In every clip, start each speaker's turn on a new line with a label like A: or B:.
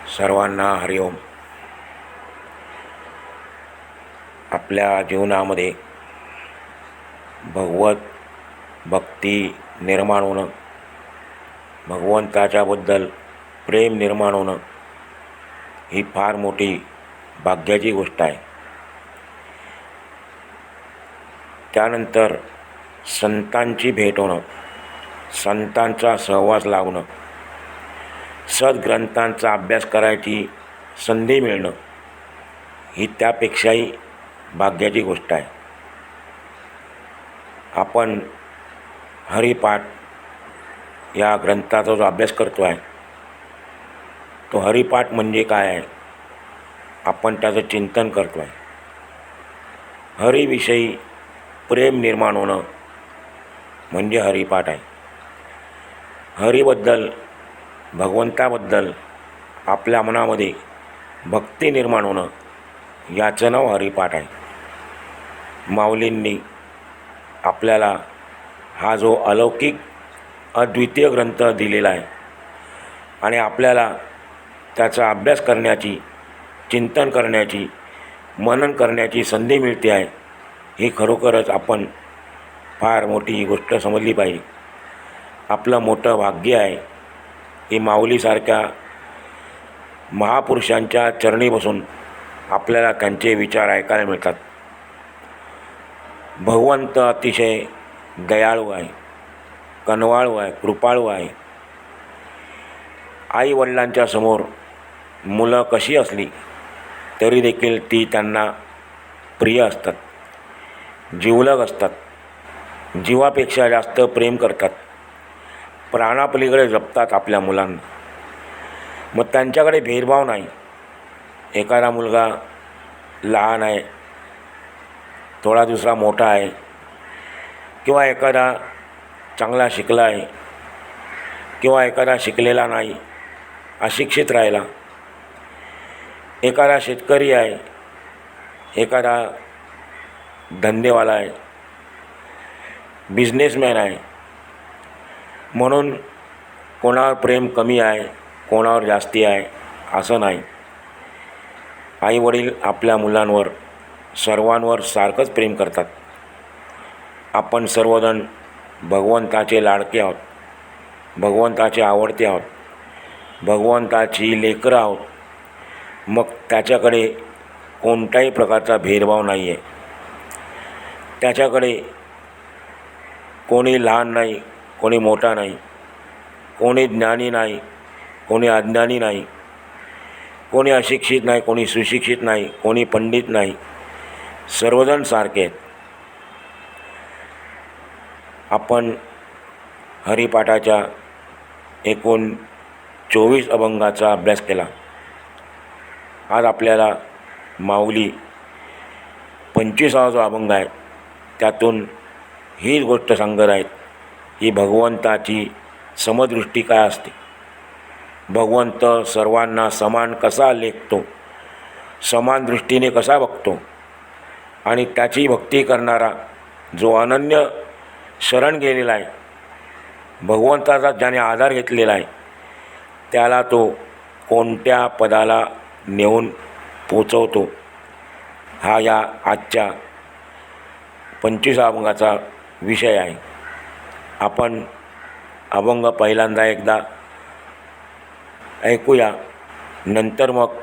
A: सर्वांना हरिओम. आपल्या जीवनामध्ये भगवत भक्ती निर्माण होणं, भगवंताच्याबद्दल प्रेम निर्माण होणं ही फार मोठी भाग्याची गोष्ट आहे. त्यानंतर संतांची भेट होणं, संतांचा सहवास लावणं, सद्ग्रंथांचा अभ्यास करायची संधी मिळणं ही त्यापेक्षाही भाग्याची गोष्ट आहे. आपण हरिपाठ या ग्रंथाचा जो अभ्यास करतो आहे तो हरिपाठ म्हणजे काय आहे, आपण त्याचं चिंतन करतो आहे. हरीविषयी प्रेम निर्माण होणं म्हणजे हरिपाठ आहे. हरीबद्दल, भगवंताबद्दल आपल्या मनामध्ये भक्ती निर्माण होणं याचं नाव हरिपाठ आहे. माऊलींनी आपल्याला हा जो अलौकिक अद्वितीय ग्रंथ दिलेला आहे आणि आपल्याला त्याचा अभ्यास करण्याची, चिंतन करण्याची, मनन करण्याची संधी मिळते आहे, ही खरोखरच आपण फार मोठी गोष्ट समजली पाहिजे. आपलं मोठं भाग्य आहे की माऊलीसारख्या महापुरुषांच्या चरणी बसून आपल्याला त्यांचे विचार ऐकायला मिळतात. भगवंत अतिशय दयाळू आहे, कनवाळू आहे, कृपाळू आहे. आईवडिलांच्या समोर मुलं कशी असली तरी देखील ती त्यांना प्रिय असतात, जिवलग असतात, जीवापेक्षा जास्त प्रेम करतात, प्राणापलीकडे जपतात आपल्या मुलांना. मग त्यांच्याकडे भेदभाव नाही. एखादा मुलगा लहान आहे, थोडा दुसरा मोठा आहे, किंवा एखादा चांगला शिकला आहे किंवा एखादा शिकलेला नाही, अशिक्षित राहिला, एखादा शेतकरी आहे, एखादा धंदेवाला आहे, बिझनेसमॅन आहे, म्हणून कोणावर प्रेम कमी आहे, कोणावर जास्ती आहे असं नाही. आईवडील आपल्या मुलांवर, सर्वांवर सारखंच प्रेम करतात. आपण सर्वजण भगवंताचे लाडके आहोत, भगवंताचे आवडते आहोत, भगवंताची लेकरं आहोत. मग त्याच्याकडे कोणत्याही प्रकारचा भेदभाव नाही आहे. त्याच्याकडे कोणी लहान नाही, कोणी मोठा नाही, कोणी ज्ञानी नाही, कोणी अज्ञानी नाही, कोणी अशिक्षित नाही, कोणी सुशिक्षित नाही, कोणी पंडित नाही, सर्वजण सारखे आहेत. आपण हरिपाठाच्या एकूण 24 अभंगाचा अभ्यास केला. आज आपल्याला माऊली 25वा जो अभंग आहे त्यातून हीच गोष्ट सांगत आहेत की भगवंताची समदृष्टी काय असते, भगवंत सर्वांना समान कसा लेखतो, समान दृष्टीने कसा बघतो, आणि त्याची भक्ती करणारा जो अनन्य शरण गेलेला आहे, भगवंताचा ज्याने आधार घेतलेला आहे, त्याला तो कोणत्या पदाला नेऊन पोचवतो, हा या आजच्या 25 अभंगाचा विषय आहे. आपण अभंग पहिल्यांदा एकदा ऐकूया, नंतर मग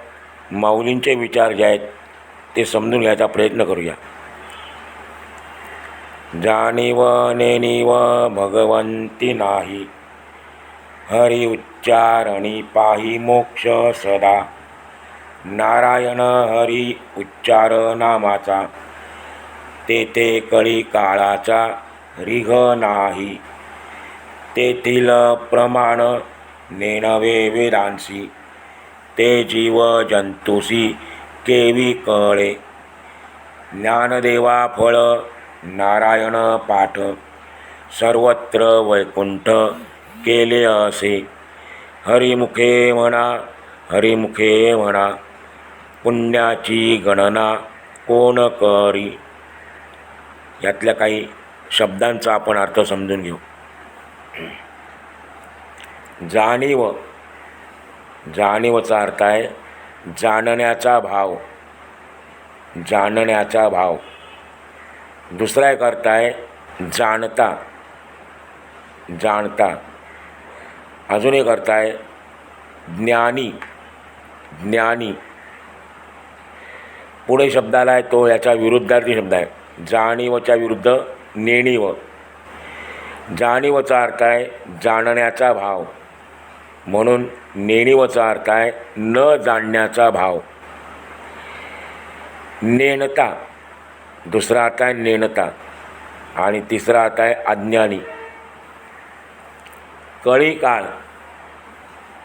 A: माऊलींचे विचार जे आहेत ते समजून घ्यायचा प्रयत्न करूया. जाणीव नेणीव भगवंती नाही, हरी उच्चारणी पाही मोक्ष सदा. नारायण हरी उच्चार नामाचा, तेथे कळी काळाचा रिघ नाही. तेथील प्रमाण नेणवे वेदांसी, ते जीव जंतुसी केवी कळे. ज्ञानदेवा फळ नारायण पाठ, सर्वत्र वैकुंठ केले असे. हरिमुखे म्हणा, हरिमुखे म्हणा, पुण्याची गणना कोण करी. यातल्या काही शब्दांचा आपण अर्थ समजून घेऊ. जाणीव जाणीवचा अर्थ आहे जाणण्याचा भाव, जाणण्याचा भाव. दुसरा एक अर्थ आहे जाणता, जाणता. अजून एक अर्थ आहे ज्ञानी, ज्ञानी. पुढे शब्द आला आहे तो याच्या विरुद्धार्थी शब्द आहे. जाणीवच्या विरुद्ध नेणीव. जाणीवचा अर्थ आहे जाणण्याचा भाव, म्हणून नेणीवचा अर्थ आहे न जाणण्याचा भाव. नेणता दुसरा अर्थ आहे नेणता, आणि तिसरा अर्थ आहे अज्ञानी. कळीकाळ,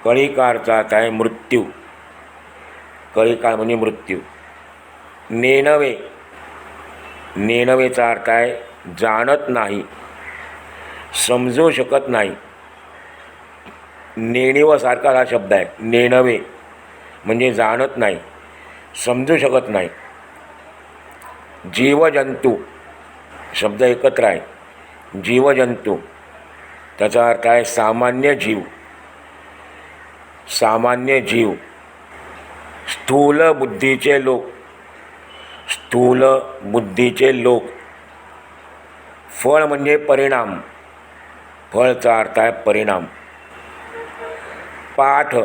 A: कळीकाळचा अर्थ आहे मृत्यू. कळीकाळ म्हणजे मृत्यू. नेणवे, नेणवेचा अर्थ आहे जाणत नाही, समजू शकत नाही. नेणीवसारखा हा शब्द आहे. नेणवे म्हणजे जाणत नाही, समजू शकत नाही. जीवजंतू शब्द एकत्र आहे. जीवजंतू त्याचा अर्थ आहे सामान्य जीव, सामान्य जीव. स्थूल बुद्धीचे लोक, स्थूल बुद्धीचे लोक. फळ म्हणजे परिणाम, फळचा अर्थ आहे परिणाम. पाठ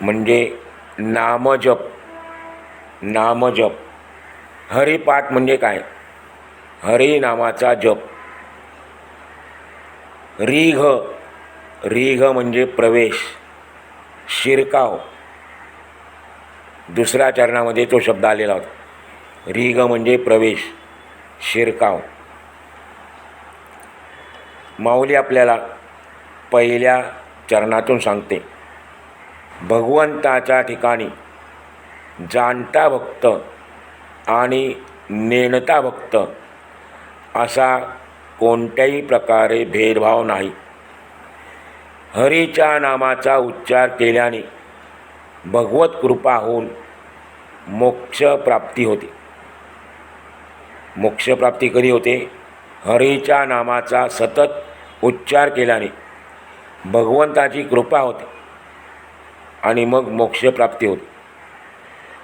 A: म्हणजे नामजप, नामजप. हरिपाठ म्हणजे काय? हरी नामाचा जप. रीघ, रीघ म्हणजे प्रवेश, शिरकाव. दुसऱ्या चरणामध्ये तो शब्द आलेला होता. रीघ म्हणजे प्रवेश, शिरकाव. माऊली आपल्याला पहिल्या चरणातून सांगते, भगवंताच्या ठिकाणी जाणता भक्त आणि नेणता भक्त असा कोणत्याही प्रकारे भेदभाव नाही. हरीच्या नामाचा उच्चार केल्याने भगवत कृपा होऊन मोक्षप्राप्ती होते. मोक्षप्राप्ती कधी होते? हरीच्या नामाचा सतत उच्चार केल्याने भगवंताची कृपा होते आणि मग मोक्षप्राप्ती होते.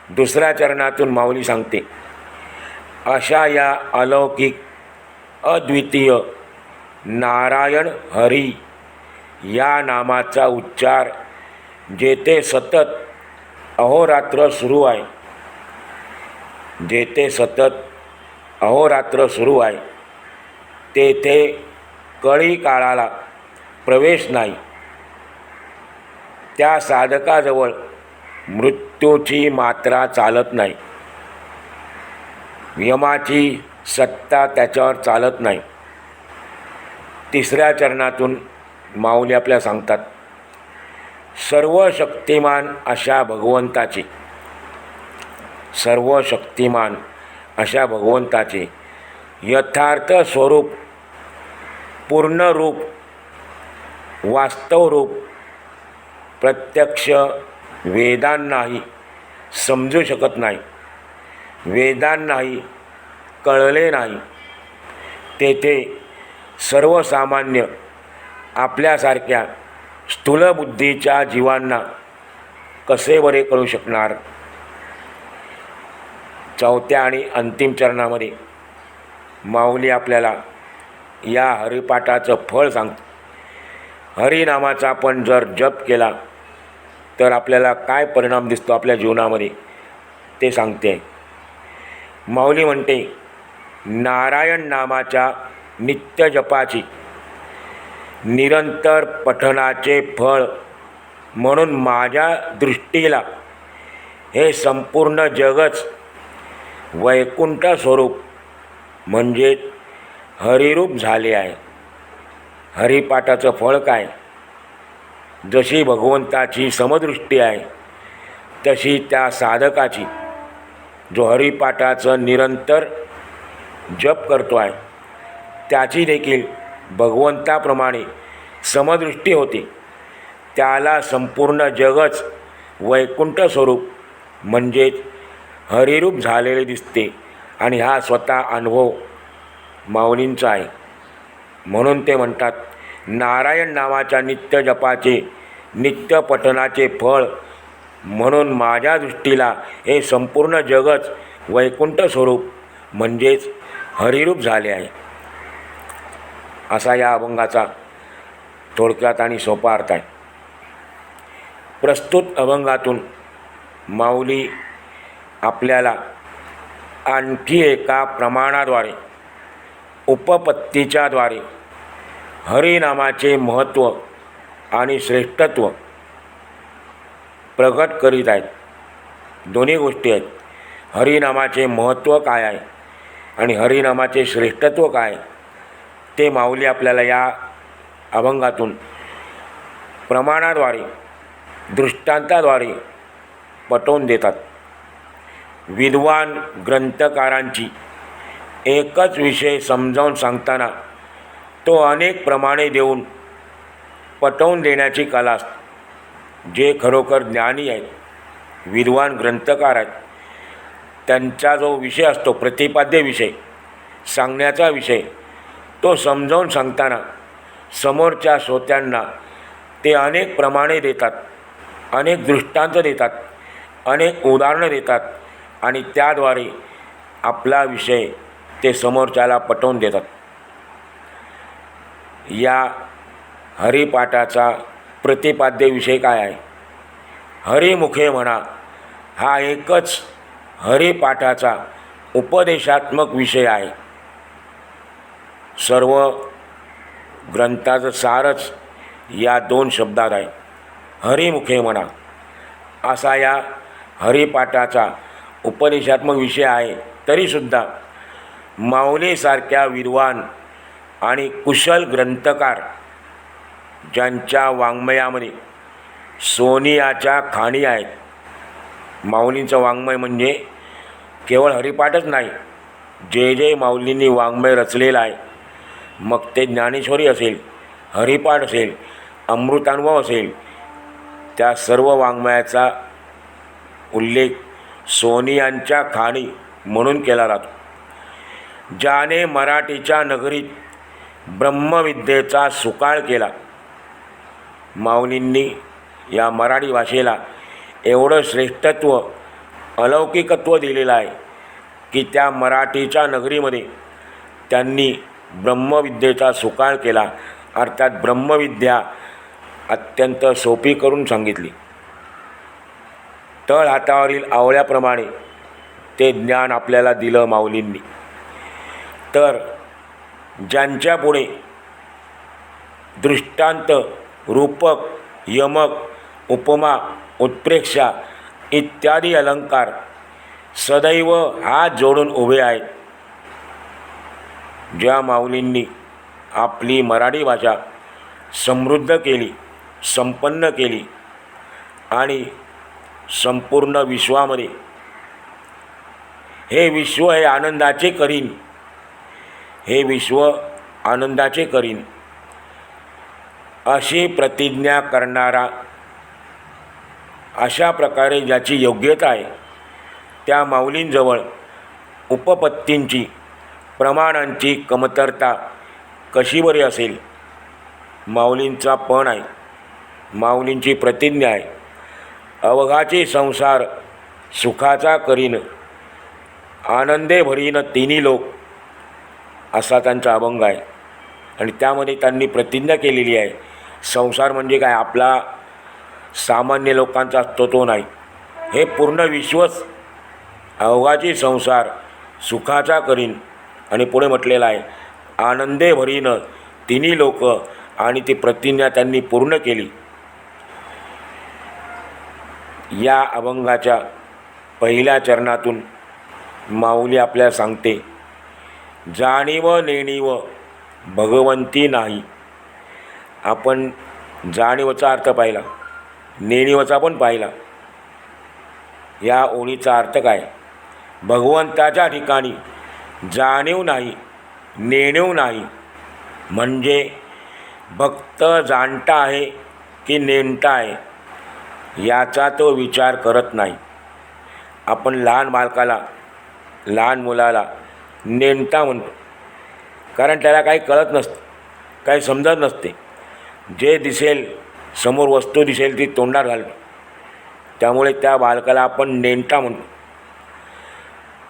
A: दुसऱ्या चरणातून माऊली सांगते, अशा या अलौकिक अद्वितीय नारायण हरी या नामाचा उच्चार जेथे सतत अहोरात्र सुरू आहे, जेथे सतत अहोरात्र सुरू आहे, तेथे कळी काळाला प्रवेश नाही. त्या साधकाजवळ मृत्यूची मात्रा चालत नाही, यमाची सत्ता त्याच्यावर चालत नाही. तिसऱ्या चरणातून माऊली आपल्याला सांगतात, सर्व शक्तिमान अशा भगवंताचे, सर्व शक्तिमान अशा भगवंताचे यथार्थ स्वरूप, पूर्ण रूप, वास्तव रूप प्रत्यक्ष वेदांनाही समजू शकत नाही, वेदांनाही कळले नाही. तेथे सर्वसामान्य आपल्यासारख्या स्थूलबुद्धीच्या जीवांना कसे बरे कळू शकणार? चौथ्या आणि अंतिम चरणामध्ये माऊली आपल्याला या हरिपाठाचं फळ सांगते. हरिनामाचा आपण जर जप केला तर आपल्याला काय परिणाम दिसतो आपल्या जीवनामध्ये ते सांगते. माऊली म्हणते, नारायण नामाच्या नित्य जपाची निरंतर पठणाचे फळ म्हणून माझ्या दृष्टीला हे संपूर्ण जगच वैकुंठ स्वरूप म्हणजे हरिरूप झाले आहे. हरिपाठाचं फळ काय? जशी भगवंताची समदृष्टी आहे तशी त्या साधकाची, जो हरिपाठाचं निरंतर जप करतो आहे, त्याची देखील भगवंताप्रमाणे समदृष्टी होते. त्याला संपूर्ण जगच वैकुंठ स्वरूप म्हणजेच हरिरूप झालेले दिसते आणि हा स्वतः अनुभव माऊलींचा आहे. म्हणून ते म्हणतात, नारायण नावाच्या नित्य जपाचे नित्यपठनाचे फळ म्हणून माझ्या दृष्टीला हे संपूर्ण जगच वैकुंठ स्वरूप म्हणजेच हरिरूप झाले आहे. असा या अभंगाचा थोडक्यात आणि सोपा अर्थ आहे. प्रस्तुत अभंगातून माऊली आपल्याला आणखी एका प्रमाणाद्वारे उपपत्तीच्याद्वारे हरिनामाचे महत्त्व आणि श्रेष्ठत्व प्रगट करीत आहेत. दोन्ही गोष्टी आहेत. हरिनामाचे महत्त्व काय आहे आणि हरिनामाचे श्रेष्ठत्व काय ते माऊली आपल्याला या अभंगातून प्रमाणाद्वारे दृष्टांताद्वारे पटवून देतात. विद्वान ग्रंथकारांची एकच विषय समजावून सांगताना तो अनेक प्रमाणे देऊन पटवून देण्याची कला असते. जे खरोखर ज्ञानी आहेत, विद्वान ग्रंथकार आहेत, त्यांचा जो विषय असतो, प्रतिपाद्य विषय, सांगण्याचा विषय, तो समजावून सांगताना समोरच्या श्रोत्यांना ते अनेक प्रमाणे देतात, अनेक दृष्टांत देतात, अनेक उदाहरणं देतात आणि त्याद्वारे आपला विषय ते समोरच्याला पटवून देतात. या हरिपाठाचा प्रतिपाद्य विषय काय आहे? हरिमुखे म्हणा हा एकच हरिपाठाचा उपदेशात्मक विषय आहे. सर्व ग्रंथाचं सारच या दोन शब्दात आहे. हरिमुखे म्हणा असा या हरिपाठाचा उपदेशात्मक विषय आहे. तरीसुद्धा माऊलीसारख्या विद्वान आणि कुशल ग्रंथकार ज्यांच्या वाङ्मयामध्ये सोनियाच्या खाणी आहेत. माऊलींचं वाङ्मय म्हणजे केवळ हरिपाठच नाही, जे जे माऊलींनी वाङ्मय रचलेलं आहे, मग ते ज्ञानेश्वरी असेल, हरिपाठ असेल, अमृतानुभव असेल, त्या सर्व वाङ्मयाचा उल्लेख सोनियांच्या खाणी म्हणून केला जातो. ज्याने मराठीच्या नगरीत ब्रह्मविद्येचा सुकाळ केला. माऊलींनी या मराठी भाषेला एवढं श्रेष्ठत्व, अलौकिकत्व दिलेलं आहे की त्या मराठीच्या नगरीमध्ये त्यांनी ब्रह्मविद्येचा सुकाळ केला. अर्थात ब्रह्मविद्या अत्यंत सोपी करून सांगितली. तळ हातावरील आवळ्याप्रमाणे ते ज्ञान आपल्याला दिलं माऊलींनी. तर ज्यांच्यापुढे दृष्टांत, रूपक, यमक, उपमा, उत्प्रेक्षा इत्यादी अलंकार सदैव हात जोडून उभे आहेत. ज्या माऊलींनी आपली मराठी भाषा समृद्ध केली, संपन्न केली आणि संपूर्ण विश्वामध्ये हे विश्व हे आनंदाचे करीन, हे विश्व आनंदाचे करीन अशी प्रतिज्ञा करणारा, अशा प्रकारे ज्याची योग्यता आहे, त्या माऊलींजवळ उपपत्तींची, प्रमाणांची कमतरता कशी बरी असेल? माऊलींचा पण आहे, माऊलींची प्रतिज्ञा आहे. अवघाचे संसार सुखाचा करीन, आनंदे भरीन तिन्ही लोक, असा त्यांचा अभंग आहे. आणि त्यामध्ये त्यांनी प्रतिज्ञा केलेली आहे. संसार म्हणजे काय? आपला सामान्य लोकांचा असतो तो नाही, हे पूर्ण विश्वच अवघाचे संसार सुखाचा करीन. आणि पुढे म्हटलेलं आहे आनंदे भरीन तिन्ही लोक, आणि ती प्रतिज्ञा त्यांनी पूर्ण केली. या अभंगाच्या पहिल्या चरणातून माऊली आपल्याला सांगते, जाणीव नेणीव भगवंती नाही. आपण जाणीवचा अर्थ पाहिला, नेणीवचा पण पाहिला. या ओळीचा अर्थ काय? भगवंताच्या ठिकाणी जाणीव नाही, नेणीव नाही. म्हणजे भक्त जाणता आहे की नेणता आहे याचा तो विचार करत नाही. आपण लहान बालकाला, लहान मुलाला नेणता म्हणतो, कारण त्याला काही कळत नसतं, काही समजत नसते. जे दिसेल समोर वस्तू दिसेल ती तोंडात घालतो, त्यामुळे त्या बालकाला आपण नेंटा म्हणतो.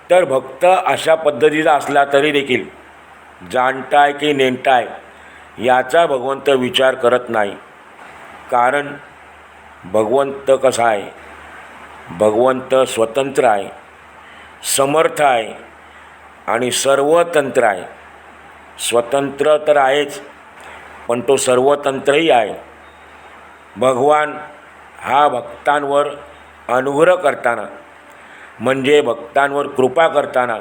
A: तर भक्त अशा पद्धतीचा असला तरी देखील जाणताय की नेंटाय याचा भगवंत विचार करत नाही. कारण भगवंत कसा आहे, भगवंत स्वतंत्र आहे, समर्थ आहे आणि सर्वतंत्र आहे. स्वतंत्र तर आहेच, पण तो सर्वतंत्रही आहे. भगवान हा भक्तांवर अनुग्रह करताना म्हणजे भक्तांवर कृपा करताना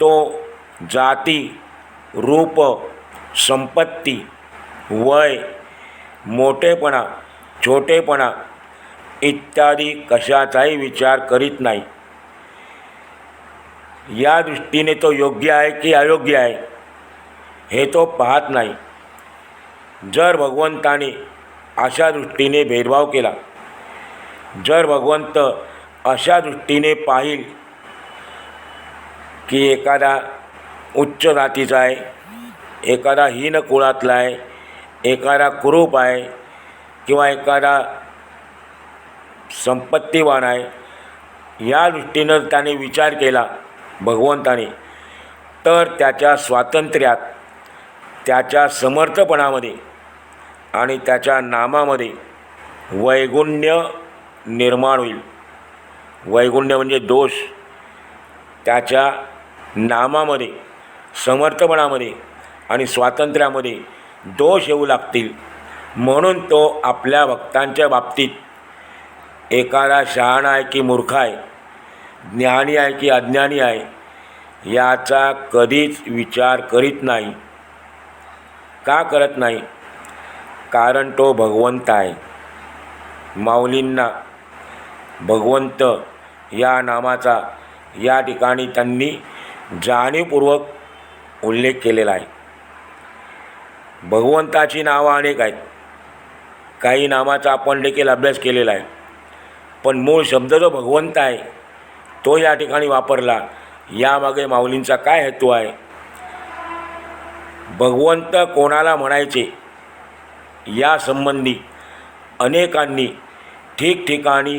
A: तो जाती, रूप, संपत्ती, वय, मोठेपणा, छोटेपणा इत्यादी कशाचाही विचार करीत नाही. या दृष्टीने तो योग्य आहे की अयोग्य आहे हे तो पाहत नाही. जर भगवंताने अशा दृष्टीने भेदभाव केला, जर भगवंत अशा दृष्टीने पाहिल की एखादा उच्च जातीचा आहे, एखादा हीन कुळातला आहे, एखादा कुरूप आहे किंवा एखादा संपत्तीवान आहे, या दृष्टीनं त्याने विचार केला भगवंताने, तर त्याच्या स्वातंत्र्यात, त्याच्या समर्थपणामध्ये आणि त्याच्या नामामध्ये वैगुण्य निर्माण होईल. वैगुण्य म्हणजे दोष. त्याच्या नामामध्ये, समर्थपणामध्ये आणि स्वातंत्र्यामध्ये दोष येऊ लागतील. म्हणून तो आपल्या भक्तांच्या बाबतीत एखादा शहाणा आहे की मूर्ख आहे, ज्ञानी आहे की अज्ञानी आहे याचा कधीच विचार करीत नाही. का करत नाही? कारण तो भगवंत आहे. माऊलींना भगवंत या नामाचा या ठिकाणी त्यांनी जाणीवपूर्वक उल्लेख केलेला आहे. भगवंताची नावं अनेक आहेत, काही नामाचा आपण देखील अभ्यास केलेला आहे, पण मूळ शब्द जो भगवंत आहे तो या ठिकाणी वापरला. यामागे माऊलींचा काय हेतू आहे? भगवंत कोणाला म्हणायचे या संबंधी अनेकांनी ठिकठिकाणी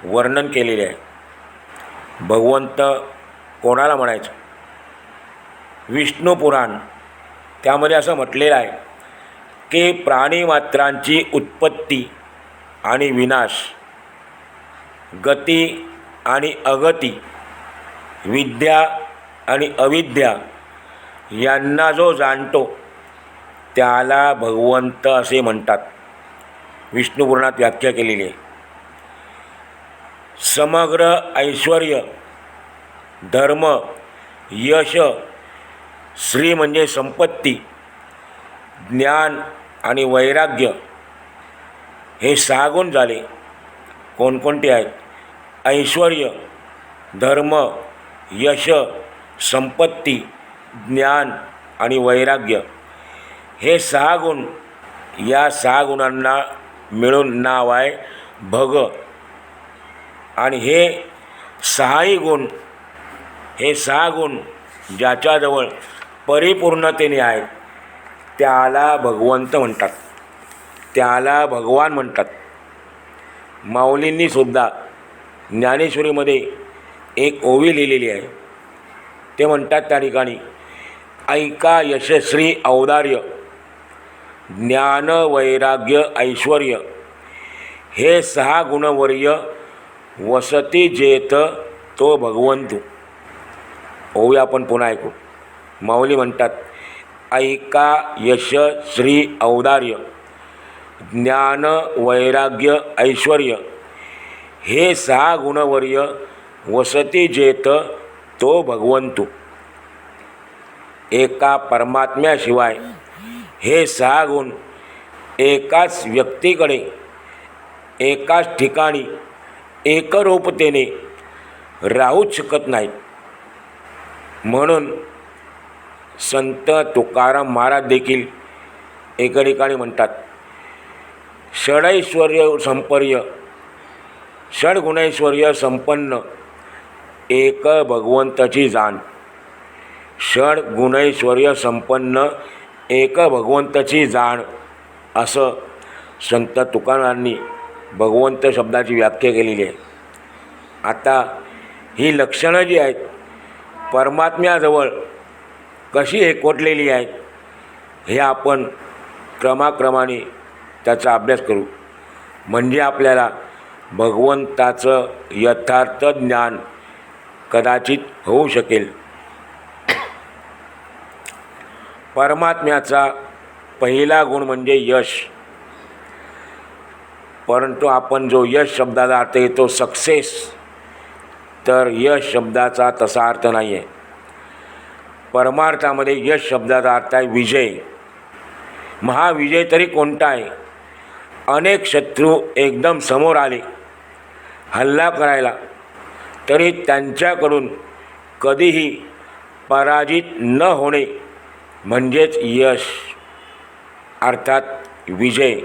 A: वर्णन केलेले आहे. भगवंत कोणाला म्हणायचं? विष्णू पुराण त्यामध्ये असं म्हटलेलं आहे की प्राणीमात्रांची उत्पत्ती आणि विनाश, गती आणि अगती, विद्या आणि अविद्या यांना जो जाणतो त्याला भगवंत असे म्हणतात. विष्णू पुराणात व्याख्या केलेली आहे. समग्र ऐश्वर्य, धर्म, यश, श्री म्हणजे संपत्ती, ज्ञान आणि वैराग्य हे 6 गुण झाले. कोणकोणते आहेत? ऐश्वर्य, धर्म, यश, संपत्ती, ज्ञान आणि वैराग्य हे 6 गुण. या 6 गुणांना मिळून नाव आहे भग. आणि हे 6ही गुण, हे 6 गुण ज्याच्याजवळ परिपूर्णतेने आहेत त्याला भगवंत म्हणतात, त्याला भगवान म्हणतात. माऊलींनी सुद्धा ज्ञानेश्वरीमध्ये एक ओवी लिहिलेली आहे. ते म्हणतात त्या ठिकाणी, ऐका यशस्वी औदार्य, ज्ञान वैराग्य ऐश्वर्य हे 6 गुणवर्य वसती जेत तो भगवंतू. ओवी आपण पुन्हा ऐकू. माऊली म्हणतात, ऐका यश श्री औदार्य, ज्ञान वैराग्य ऐश्वर्य हे 6 गुणवर्य वसती जेत तो भगवंतू. एका परमात्म्याशिवाय हे 6 गुण एकाच व्यक्तीकडे, एकाच ठिकाणी एकरूपतेने राहूच शकत नाहीत. म्हणून संत तुकाराम महाराज देखील एका ठिकाणी म्हणतात, षडैश्वर्य संपर्य, षडगुणैश्वर्य संपन्न एक भगवंताची जाण. षडगुणैश्वर्य संपन्न एक भगवंताची जाण असं संत तुकारामांनी भगवंत शब्दाची व्याख्या केलेली आहे. आता ही लक्षणं जी आहेत परमात्म्याजवळ कशी एकवटलेली आहेत हे आपण क्रमाक्रमाने त्याचा अभ्यास करू. म्हणजे आपल्याला भगवंताचं यथार्थ ज्ञान कदाचित होऊ शकेल. परमात्म्याचा पहिला गुण म्हणजे यश. परंतु आपण जो यश शब्दाचा अर्थ येतो सक्सेस, तर यश शब्दाचा तसा अर्थ नाही आहे. परमार्थामध्ये यश शब्दाचा अर्थ आहे विजय. महाविजय तरी कोणता आहे? अनेक शत्रू एकदम समोर आले हल्ला करायला, तरी त्यांच्याकडून कधीही पराजित न होणे म्हणजेच यश, अर्थात विजय.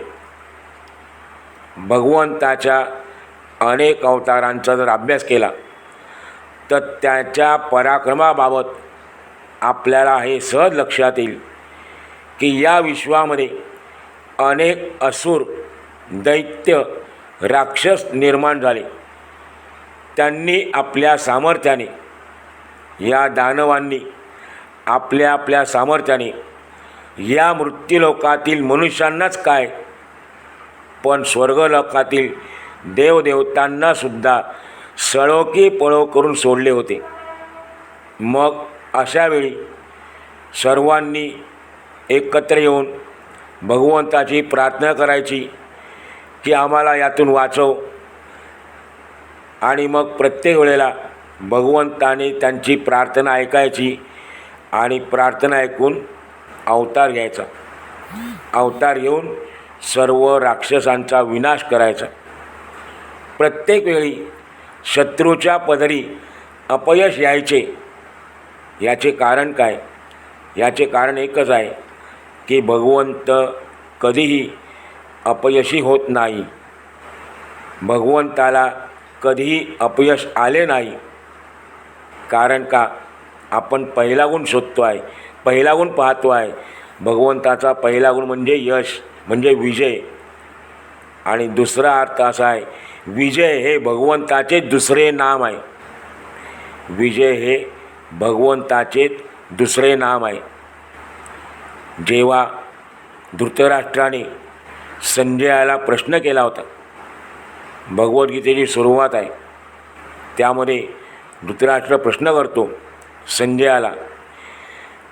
A: भगवंताच्या अनेक अवतारांचा जर अभ्यास केला तर त्याच्या पराक्रमाबाबत आपल्याला हे सहज लक्षात येईल की या विश्वामध्ये अनेक असुर, दैत्य, राक्षस निर्माण झाले. त्यांनी आपल्या सामर्थ्याने, या दानवांनी आपल्या आपल्या सामर्थ्याने या मृत्यूलोकातील मनुष्यांनाच काय, पण स्वर्गलोकातील देवदेवतांनासुद्धा सळो की पळो करून सोडले होते. मग अशावेळी सर्वांनी एकत्र येऊन भगवंताची प्रार्थना करायची की आम्हाला यातून वाचव. आणि मग प्रत्येक वेळेला भगवंताने त्यांची प्रार्थना ऐकायची आणि प्रार्थना ऐकून अवतार घ्यायचा. अवतार घेऊन सर्व राक्षसांचा विनाश करायचा. प्रत्येक वेळी शत्रूच्या पदरी अपयश यायचे. याचे कारण काय? याचे कारण एकच आहे की भगवंत कधीही अपयशी होत नाही. भगवंताला कधीही अपयश आले नाही. कारण का? आपण पहिला गुण शोधतो आहे, पहिला गुण पाहतो आहे. भगवंताचा पहिला गुण म्हणजे यश, म्हणजे विजय. आणि दुसरा अर्थ असा आहे, विजय हे भगवंताचे दुसरे नाम आहे. विजय हे भगवंताचे दुसरे नाम आहे. जेव्हा धृतराष्ट्राने संजयाला प्रश्न केला होता, भगवद्गीतेची सुरुवात आहे, त्यामध्ये धृतराष्ट्र प्रश्न करतो संजयाला,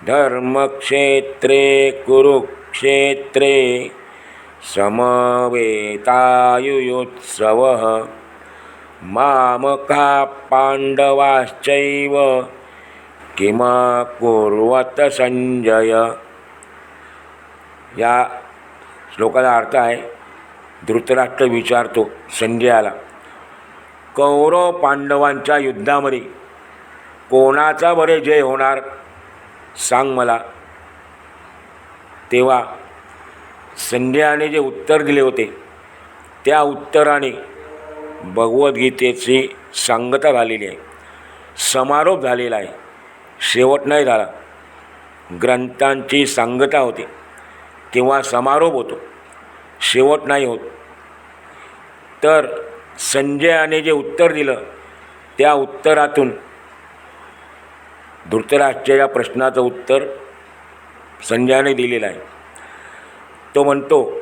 A: धर्मक्षेत्रे कुरुक्षेत्रे समवेतायुयोत्सवः मामका पांडवाश्चैव किमकुर्वत संजय. या श्लोकाचा अर्थ आहे, धृतराष्ट्र विचारतो संजयाला, कौरव पांडवांच्या युद्धामध्ये कोणाचा बरे जय होणार सांग मला. तेव्हा संजयाने जे उत्तर दिले होते त्या उत्तराने भगवद्गीतेची सांगता झालेली आहे, समारोप झालेला आहे. शेवट नाही झाला. ग्रंथांची सांगता होते किंवा समारोप होतो, शेवट नाही होत. तर संजयाने जे उत्तर दिलं त्या उत्तरातून धृतराष्ट्राच्या प्रश्नाचं उत्तर संजयाने दिलेलं आहे. तो म्हणतो,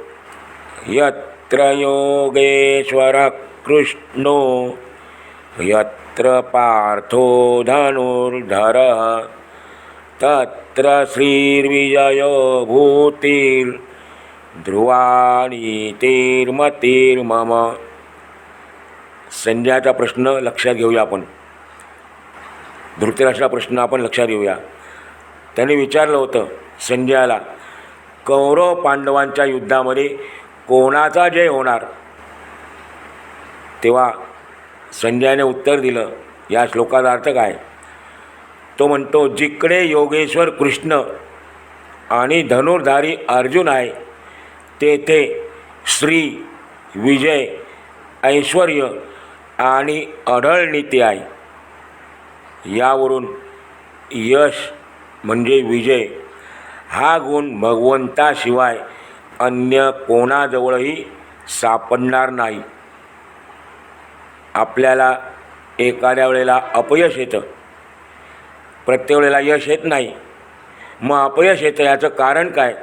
A: यत्र योगेश्वर कृष्णो यत्र पार्थो धनुर्धरः तत्र श्रीर्विजयो भूतिर्ध्रुवानीतिर्मतिर्मम. संजयाचा प्रश्न लक्षात घेऊया आपण. धृतराष्ट्राचा प्रश्न आपण लक्षात घेऊया. त्याने विचारलं होतं संजयाला, कौरव पांडवांच्या युद्धामध्ये कोणाचा जय होणार. तेव्हा संजयाने उत्तर दिलं. या श्लोकाचा अर्थ काय? तो म्हणतो, जिकडे योगेश्वर कृष्ण आणि धनुर्धारी अर्जुन आहे तेथे श्री, विजय, ऐश्वर्य आणि अढळ नीती आहे. यावरून यश म्हणजे विजय हा गुण भगवंताशिवाय अन्य कोणाजवळही सापडणार नाही. आपल्याला एखाद्या वेळेला अपयश येतं, प्रत्येक वेळेला यश येत नाही. मग अपयश येतं याचं कारण काय?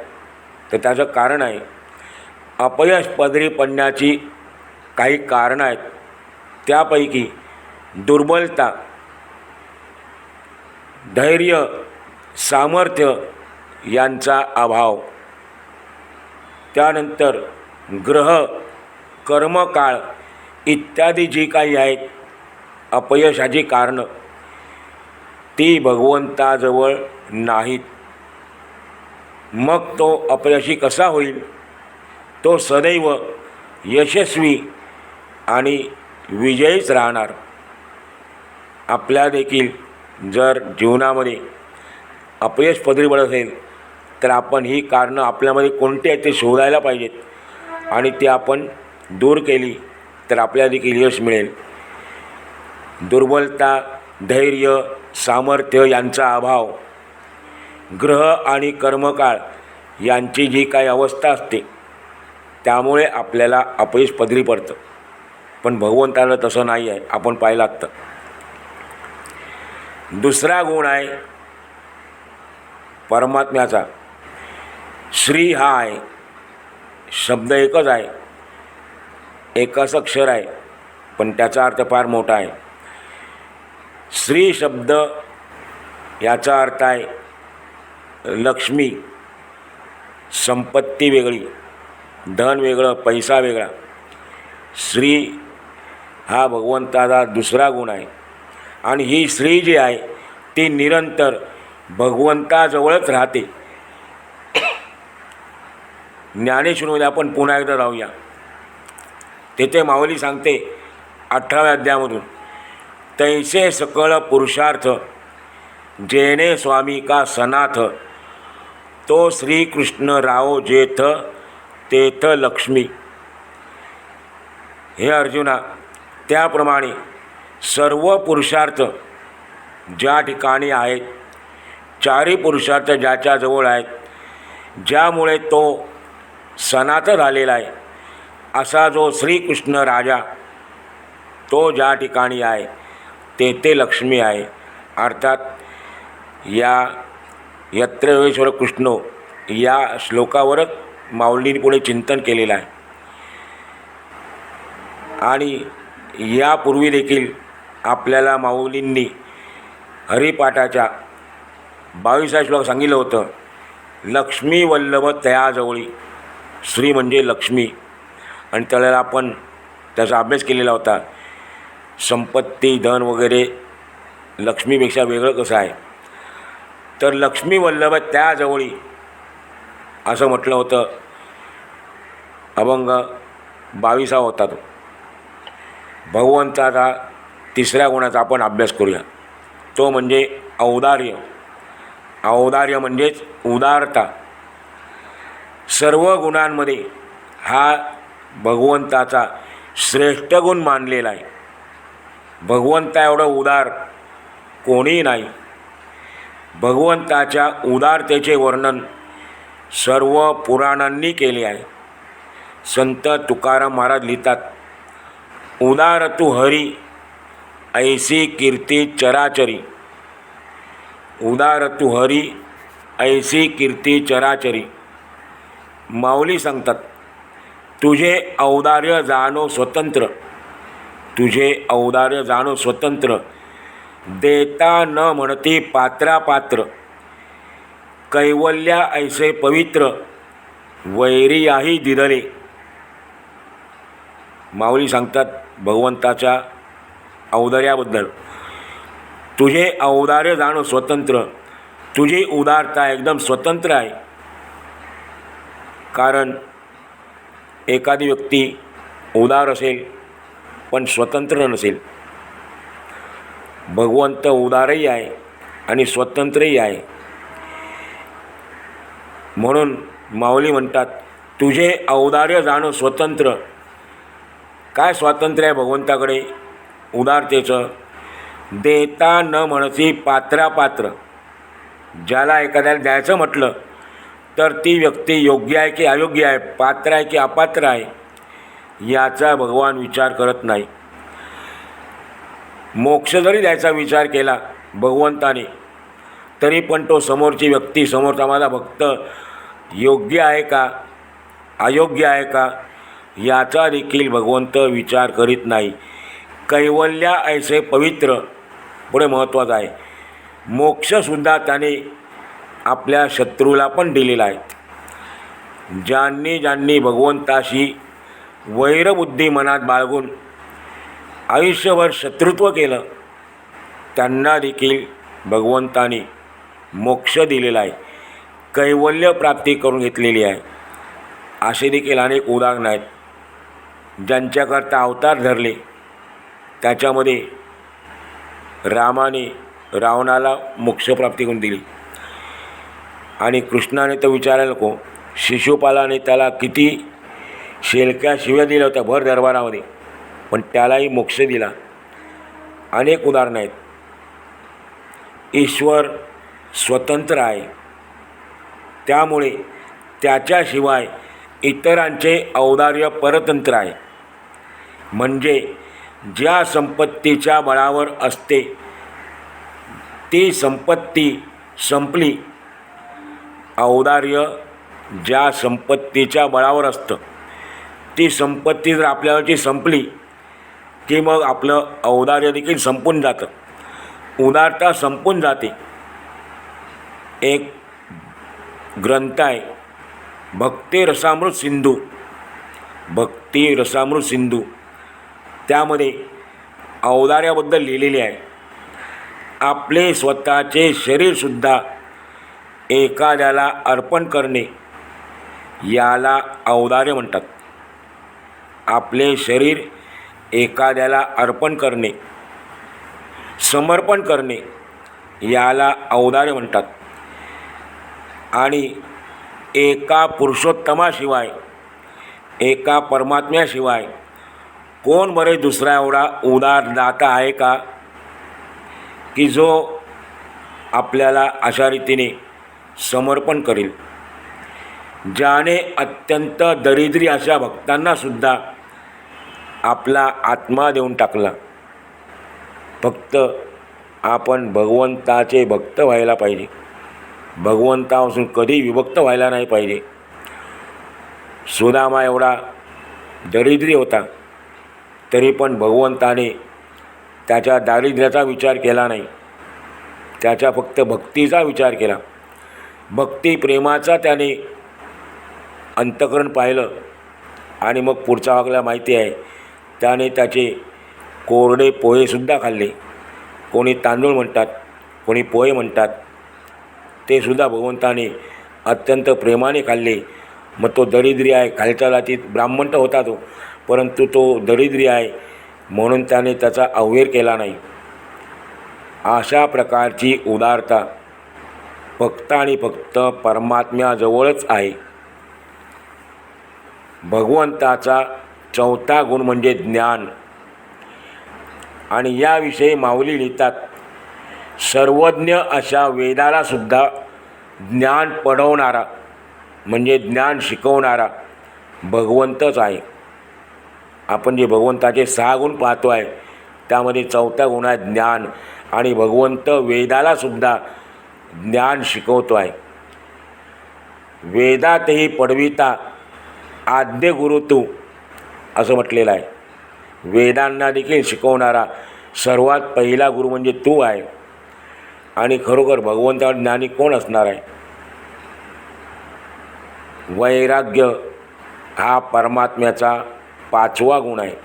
A: तर त्याचं कारण आहे अपयश पदरी पडण्याची काही कारणं आहेत. त्यापैकी दुर्बलता, धैर्य, सामर्थ्य यांचा अभाव, त्यानंतर ग्रह, कर्मकाळ इत्यादी जी काही आहेत अपयशाची कारणं, ती भगवंताजवळ नाहीत. मग तो अपयशी कसा होईल? तो सदैव यशस्वी आणि विजयीच राहणार. आपल्या देखील जर जीवनामध्ये अपयश पदरी पडत असेल तर आपण ही कारणं आपल्यामध्ये कोणती आहेत ते शोधायला पाहिजेत आणि ती आपण दूर केली तर आपल्याला देखील यश मिळेल. दुर्बलता, धैर्य, सामर्थ्य यांचा अभाव, ग्रह आणि कर्मकाळ यांची जी काही अवस्था असते त्यामुळे आपल्याला अपयश पदरी पडतं. पण भगवंताला तसं नाही आहे, आपण पाहिलं आत्ता. दुसरा गुण आहे परमात्म्याचा. श्री हा आहे, शब्द एकच आहे, एकच अक्षर आहे, पण त्याचा अर्थ फार मोठा आहे. श्री शब्द याचा अर्थ आहे लक्ष्मी, संपत्ती वेगळी, धन वेगळं, पैसा वेगळा. श्री हा भगवंताचा दुसरा गुण आहे. आणि ही श्री जी आहे ती निरंतर भगवंताजवळच राहते. ज्ञानेश्वरीमध्ये आपण पुन्हा एकदा राहूया. तेथे माऊली सांगते 18व्या अध्यायामधून, तैसे सकळ पुरुषार्थ जेणे स्वामी का सनाथ, तो श्रीकृष्ण राओ जेथ तेथ लक्ष्मी. हे अर्जुना, त्याप्रमाणे सर्व पुरुषार्थ ज्या ठिकाणी आहेत, चारही पुरुषार्थ ज्याच्याजवळ आहेत, ज्यामुळे तो सनाथ झालेला आहे, असा जो श्रीकृष्ण राजा तो ज्या ठिकाणी आहे तेथे लक्ष्मी आहे. अर्थात या यत्र योगेश्वर कृष्णो या श्लोकावरच माऊलींनी पुढे चिंतन केलेलं आहे. आणि यापूर्वी देखील आपल्याला माऊलींनी हरिपाठाच्या 22व्या श्लोक सांगितलं होतं, लक्ष्मी वल्लभ तयाजवळी. श्री म्हणजे लक्ष्मी, आणि त्याला आपण त्याचा अभ्यास केलेला होता. संपत्ती, धन वगैरे लक्ष्मीपेक्षा वेगळं कसं आहे? तर लक्ष्मी वल्लभ त्याजवळी असं म्हटलं होतं. अभंग 22 होता तो. भगवंताचा तिसऱ्या गुणाचा आपण अभ्यास करूया. तो म्हणजे औदार्य. औदार्य म्हणजेच उदारता. सर्व गुणांमध्ये हा भगवंताचा श्रेष्ठ गुण मानलेला आहे. भगवंता एवढं उदार कोणीही नाही. भगवंताच्या उदारतेचे वर्णन सर्व पुराणांनी केले आहे. संत तुकाराम महाराज लिहितात, उदार तू हरी ऐसी कीर्ती चराचरी. उदार तू हरी ऐसी कीर्ती चराचरी. माऊली सांगतात, तुझे औदार्य जाणो स्वतंत्र, तुझे औदार्य जाणो स्वतंत्र, देता न म्हणती पात्रापात्र, कैवल्या ऐसे पवित्र, वैरियाही दिदले. माऊली सांगतात भगवंताच्या औदार्याबद्दल, तुझे औदार्य जाणो स्वतंत्र, तुझी उदारता एकदम स्वतंत्र आहे. कारण एखादी व्यक्ती उदार असेल पण स्वतंत्र नसेल. भगवंत उदारही आहे आणि स्वतंत्रही आहे. म्हणून माऊली म्हणतात, तुझे औदार्य जाणो स्वतंत्र. काय स्वातंत्र्य आहे भगवंताकडे? उदारतेचं. देता न म्हणती पात्रापात्र. ज्याला एखाद्याला द्यायचं म्हटलं तर ती व्यक्ती योग्य आहे की अयोग्य आहे, पात्र आहे की अपात्र आहे, याचा भगवान विचार करत नाही. मोक्ष जरी द्यायचा विचार केला भगवंताने, तरी पण तो समोरची व्यक्ती, समोरचा माझा भक्त योग्य आहे का अयोग्य आहे का, याचा देखील भगवंत विचार करीत नाही. कैवल्या ऐसे पवित्र, पुढे महत्त्वाचं आहे, मोक्षसुद्धा त्याने आपल्या शत्रूला पण दिलेला आहे. ज्यांनी ज्यांनी भगवंताशी वैरबुद्धी मनात बाळगून आयुष्यभर शत्रुत्व केलं, त्यांना देखील भगवंताने मोक्ष दिलेला आहे, कैवल्य प्राप्ती करून घेतलेली आहे. असे देखील अनेक उदाहरणं आहेत. ज्यांच्याकरता अवतार धरले, त्याच्यामध्ये रामाने रावणाला मोक्षप्राप्ती करून दिली, आणि कृष्णाने तर विचारायला नको, शिशुपालाने त्याला किती शेलक्या शिव्या दिल्या होत्या भर दरबारामध्ये, पण त्यालाही मोक्ष दिला. अनेक उदाहरणं आहेत. ईश्वर स्वतंत्र आहे, त्यामुळे त्याच्याशिवाय इतरांचे औदार्य परतंत्र आहे. म्हणजे ज्या संपत्तीच्या बळावर असते ती संपत्ती संपली, औदार्य ज्या संपत्तीच्या बळावर असतं ती संपत्ती जर आपल्यावरची संपली की मग आपलं औदार्य देखील संपून जातं, उदारता संपून जाते. एक ग्रंथ आहे भक्ती रसामृत सिंधू, भक्ती रसामृत सिंधू, त्यामध्ये औदार्याबद्दल लिहिलेले आहे. आपले स्वतःचे शरीरसुद्धा एखाद्याला अर्पण करणे याला औदार्य म्हणतात. आपले शरीर एखाद्याला अर्पण करणे, समर्पण करणे याला औदार्य म्हणतात. आणि एका पुरुषोत्तमाशिवाय, एका परमात्म्याशिवाय कोण बरे दुसरा एवढा उदारदाता आहे का, की जो आपल्याला अशा रीतीने समर्पण करेल. ज्याने अत्यंत दरिद्री अशा भक्तांनासुद्धा आपला आत्मा देऊन टाकला. फक्त आपण भगवंताचे भक्त व्हायला पाहिजे, भगवंतापासून कधी विभक्त व्हायला नाही पाहिजे. सुदामा एवढा दरिद्री होता, तरी पण भगवंताने त्याच्या दारिद्र्याचा विचार केला नाही, त्याच्या फक्त भक्तीचा विचार केला. भक्ती प्रेमाचा त्याने अंतःकरण पाहिलं, आणि मग पुढचा भागाला माहिती आहे, त्याने त्याचे कोरडे पोहेसुद्धा खाल्ले. कोणी तांदूळ म्हणतात, कोणी पोहे म्हणतात, ते सुद्धा भगवंताने अत्यंत प्रेमाने खाल्ले. मग तो दरिद्री आहे, खालच्या जातीत ब्राह्मण तर होता तो, परंतु तो दरिद्री आहे म्हणून त्याने त्याचा अवहेर केला नाही. अशा प्रकारची उदारता फक्त आणि फक्त परमात्म्याजवळच आहे. भगवंताचा चौथा गुण म्हणजे ज्ञान, आणि याविषयी माऊली लिहितात, सर्वज्ञ अशा वेदालासुद्धा ज्ञान पढवणारा म्हणजे ज्ञान शिकवणारा भगवंतच आहे. आपण जे भगवंताचे 6 गुण पाहतो आहे, त्यामध्ये चौथा गुण आहे ज्ञान, आणि भगवंत वेदालासुद्धा ज्ञान शिकवतो आहे. वेदातही पडविता आद्य गुरु तू, असं म्हटलेलं आहे. वेदांना देखील शिकवणारा सर्वात पहिला गुरु म्हणजे तू आहे. आणि खरोखर भगवंतावर ज्ञानी कोण असणार आहे. वैराग्य हा परमात्म्याचा 5वा गुण आहे.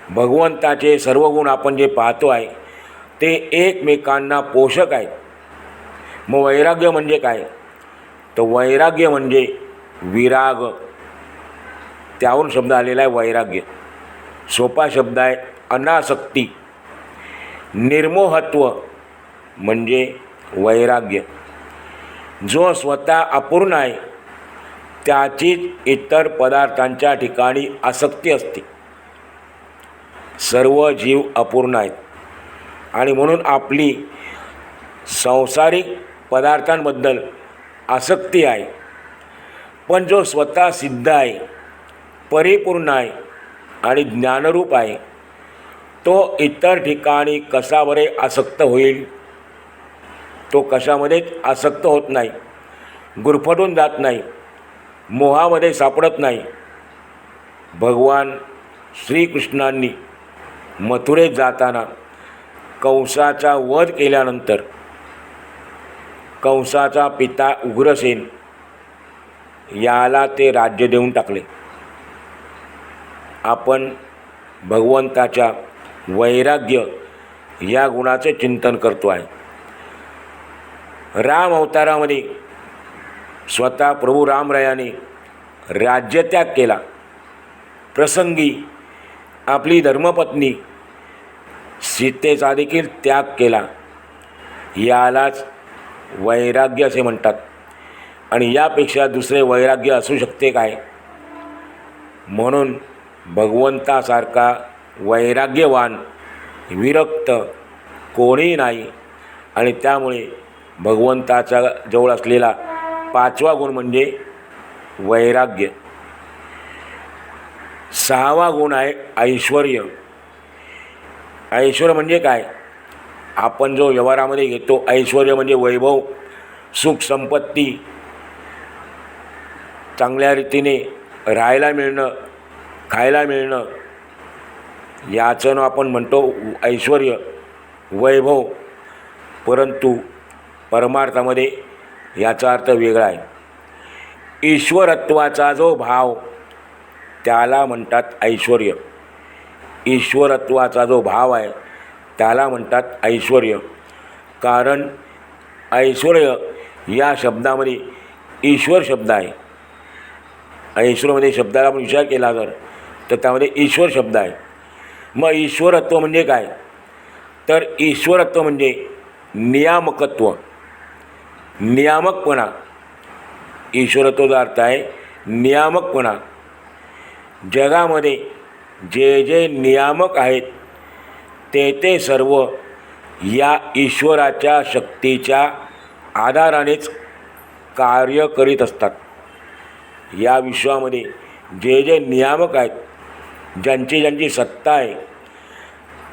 A: भगवंताचे सर्व गुण आपण जे पाहतो आहे ते एकमेकांना पोषक आहेत. मग वैराग्य म्हणजे काय, तर वैराग्य म्हणजे विराग, त्यावरून शब्द आलेला आहे वैराग्य. सोपा शब्द आहे अनासक्ती. निर्मोहत्व म्हणजे वैराग्य. जो स्वतः अपूर्ण आहे त्याचीच इतर पदार्थांच्या ठिकाणी आसक्ती असते. सर्व जीव अपूर्ण आहेत, आणि म्हणून आपली सांसारिक पदार्थांबद्दल आसक्ती आहे, पण जो स्वतः सिद्ध आहे, परिपूर्ण आहे आणि ज्ञानरूप आहे, तो इतर ठिकाणी कसा बरे आसक्त होईल? तो कशामध्येच आसक्त होत नाही, गुरफटून जात नाही, मोहामध्ये सापडत नाही. भगवान श्रीकृष्णांनी मथुरेत जाताना कंसाचा वध केल्यानंतर कंसाचा पिता उग्रसेन याला ते राज्य देऊन टाकले. आपण भगवंताच्या वैराग्य या गुणाचे चिंतन करतो आहे. राम अवतारामध्ये स्वतः प्रभू रामरायाने राज्यत्याग केला. प्रसंगी आपली धर्मपत्नी सीतेचा देखील त्याग केला. यालाच वैराग्य असे म्हणतात. आणि यापेक्षा दुसरे वैराग्य असू शकते काय? म्हणून भगवंतासारखा वैराग्यवान विरक्त कोणीही नाही. आणि त्यामुळे भगवंताच्या जवळ असलेला 5वा गुण म्हणजे वैराग्य. 6वा गुण आहे ऐश्वर्य. ऐश्वर्य म्हणजे काय? आपण जो व्यवहारामध्ये घेतो ऐश्वर्य म्हणजे वैभव, सुख, संपत्ती, चांगल्या रीतीने राहायला मिळणं, खायला मिळणं, याचं आपण म्हणतो ऐश्वर्य, वैभव. परंतु परमार्थामध्ये याचा अर्थ वेगळा आहे. ईश्वरत्वाचा जो भाव त्याला म्हणतात ऐश्वर्य. ईश्वरत्वाचा जो भाव आहे त्याला म्हणतात ऐश्वर्य. कारण ऐश्वर्य या शब्दामध्ये ईश्वर शब्द आहे. ऐश्वर्यामध्ये शब्दाला आपण विचार केला तर त्यामध्ये ईश्वर शब्द आहे. मग ईश्वरत्व म्हणजे काय? तर ईश्वरत्व म्हणजे नियामकत्व, नियामकपणा. ईश्वरत्वाचा अर्थ आहे नियामकपणा. जगामध्ये जे जे नियामक आहेत ते सर्व या ईश्वराच्या शक्तीच्या आधारानेच कार्य करीत असतात. या विश्वामध्ये जे जे नियामक आहेत, ज्यांची ज्यांची सत्ता आहे,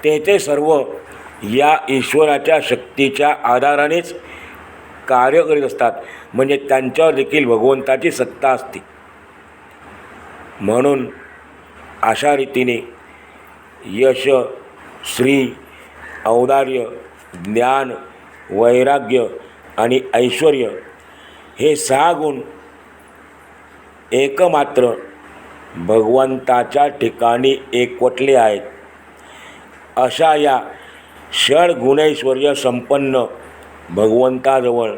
A: ते सर्व या ईश्वराच्या शक्तीच्या आधारानेच कार्य करीत असतात. म्हणजे त्यांच्यावर देखील भगवंताची सत्ता असते. म्हणून अशा रीतीने यश, श्री, औदार्य, ज्ञान, वैराग्य आणि ऐश्वर्य हे 6 गुण एकमात्र भगवंताच्या ठिकाणी एकवटले आहेत. अशा या षड्गुणैश्वर्य संपन्न भगवंताजवळ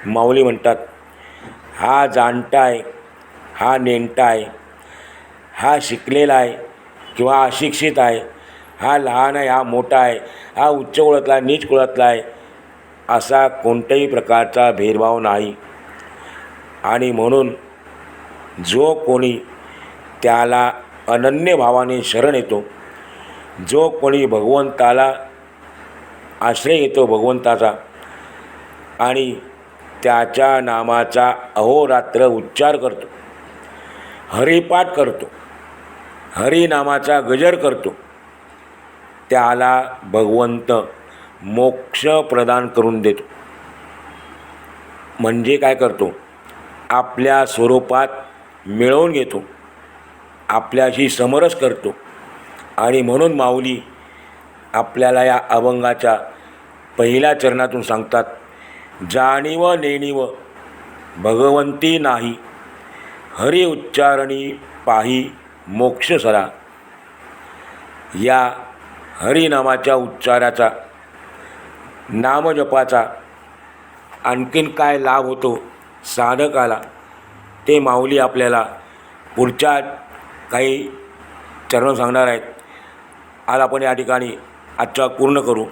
A: माऊली म्हणतात, हा जाणता आहे, हा नेणता आहे, हा शिकलेला आहे किंवा अशिक्षित आहे, हा लहान आहे, हा मोठा आहे, हा उच्च कुळातला आहे, नीच कुळातला आहे, असा कोणत्याही प्रकारचा भेदभाव नाही. आणि म्हणून जो कोणी त्याला अनन्य भावाने शरण येतो, जो कोणी भगवंताला आश्रय घेतो भगवंताचा आणि त्याच्या नामाचा अहोरात्र उच्चार करतो, हरिपाठ करतो, हरिनामाचा गजर करतो, त्याला भगवंत मोक्ष प्रदान करून देतो. म्हणजे काय करतो? आपल्या स्वरूपात मिळवून घेतो, आपल्याशी समरस करतो. आणि म्हणून माऊली आपल्याला या अभंगाच्या पहिल्या चरणातून सांगतात, जाणीव नेणीव भगवंती नाही, हरी उच्चारणी पाही मोक्ष सरा. या हरिनामाच्या उच्चाराचा, नामजपाचा आणखीन काय लाभ होतो साधकाला ते माऊली आपल्याला पुढच्या काही चरण सांगणार आहेत. आज आपण या ठिकाणी आजचा पूर्ण करू.